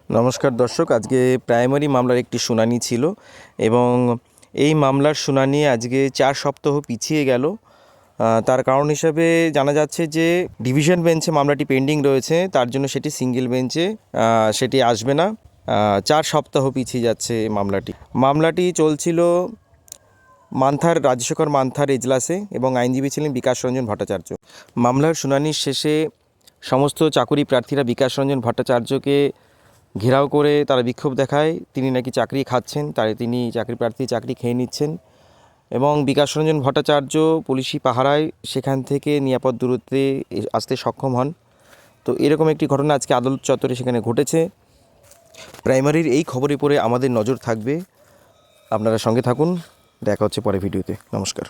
নমস্কার দর্শক, আজকে প্রাইমারি মামলার একটি শুনানি ছিল এবং এই মামলার শুনানি আজকে 4 সপ্তাহ পিছিয়ে গেল। তার কারণ হিসাবে জানা যাচ্ছে যে ডিভিশন বেঞ্চে মামলাটি পেন্ডিং রয়েছে, তার জন্য সেটি সিঙ্গেল বেঞ্চে সেটি আসবে না। 4 সপ্তাহ পিছিয়ে যাচ্ছে মামলাটি চলছিল রাজ্যশেখর মান্থার এজলাসে এবং আইনজীবী ছিলেন বিকাশ রঞ্জন ভট্টাচার্য। মামলার শুনানির শেষে সমস্ত চাকুরি প্রার্থীরা বিকাশ রঞ্জন ভট্টাচার্যকে ঘেরাও করে তারা বিক্ষোভ দেখায়। তিনি নাকি চাকরি খাচ্ছেন, তিনি চাকরি প্রার্থী চাকরি খেয়ে নিচ্ছেন এবং বিকাশ রঞ্জন ভট্টাচার্য পুলিশি পাহারায় সেখান থেকে নিরাপদ দূরত্বে আসতে সক্ষম হন। তো এরকম একটি ঘটনা আজকে আদালত চত্বরে সেখানে ঘটেছে। প্রাইমারির এই খবরে পড়ে আমাদের নজর থাকবে, আপনারা সঙ্গে থাকুন। দেখা হচ্ছে পরে ভিডিওতে। নমস্কার।